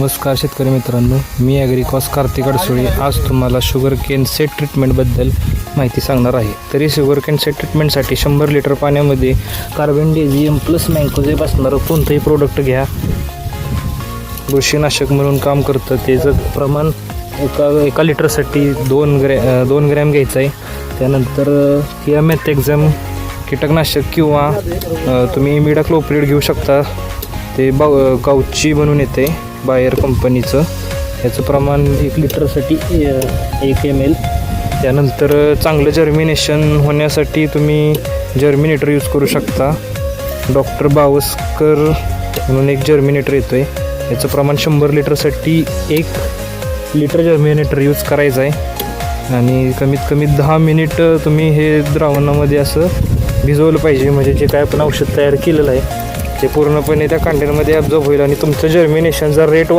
नमस्कार शेतकरी मित्रांनो, मी ॲग्रिकॉस कार्तिक अडसुळे आज तुम्हाला शुगर केन सेट ट्रीटमेंटबद्दल माहिती सांगणार आहे. तरी शुगर केन सेट ट्रीटमेंटसाठी 100 लिटर पाण्यामध्ये कार्बेंडेझियम प्लस मँकोझेब असणारं कोणतंही प्रोडक्ट घ्या. बुरशीनाशक म्हणून काम करतं. त्याचं प्रमाण एका लिटरसाठी 2 ग्रॅम घ्यायचं आहे. त्यानंतर थियामेथॅक्झम कीटकनाशक किंवा तुम्ही इमिडाक्लोप्रिड घेऊ शकता. ते गावची बनून येते बायर कंपनीचं. याचं प्रमाण 1 लिटरसाठी 1 ml. त्यानंतर चांगलं जर्मिनेशन होण्यासाठी तुम्ही जर्मिनेटर यूज करू शकता. डॉक्टर बावस्कर म्हणून एक जर्मिनेटर येतो आहे. याचं प्रमाण 100 लिटरसाठी 1 लिटर जर्मिनेटर यूज करायचं आहे. आणि कमीत कमी 10 मिनिट तुम्ही हे द्रावणामध्ये असं भिजवलं पाहिजे. म्हणजे जे काय आपण औषध तयार केलेलं आहे ते पूर्णपणे त्या कंटेनरमध्ये ॲब्झॉर्ब होईल आणि तुमचं जर्मिनेशनचा रेट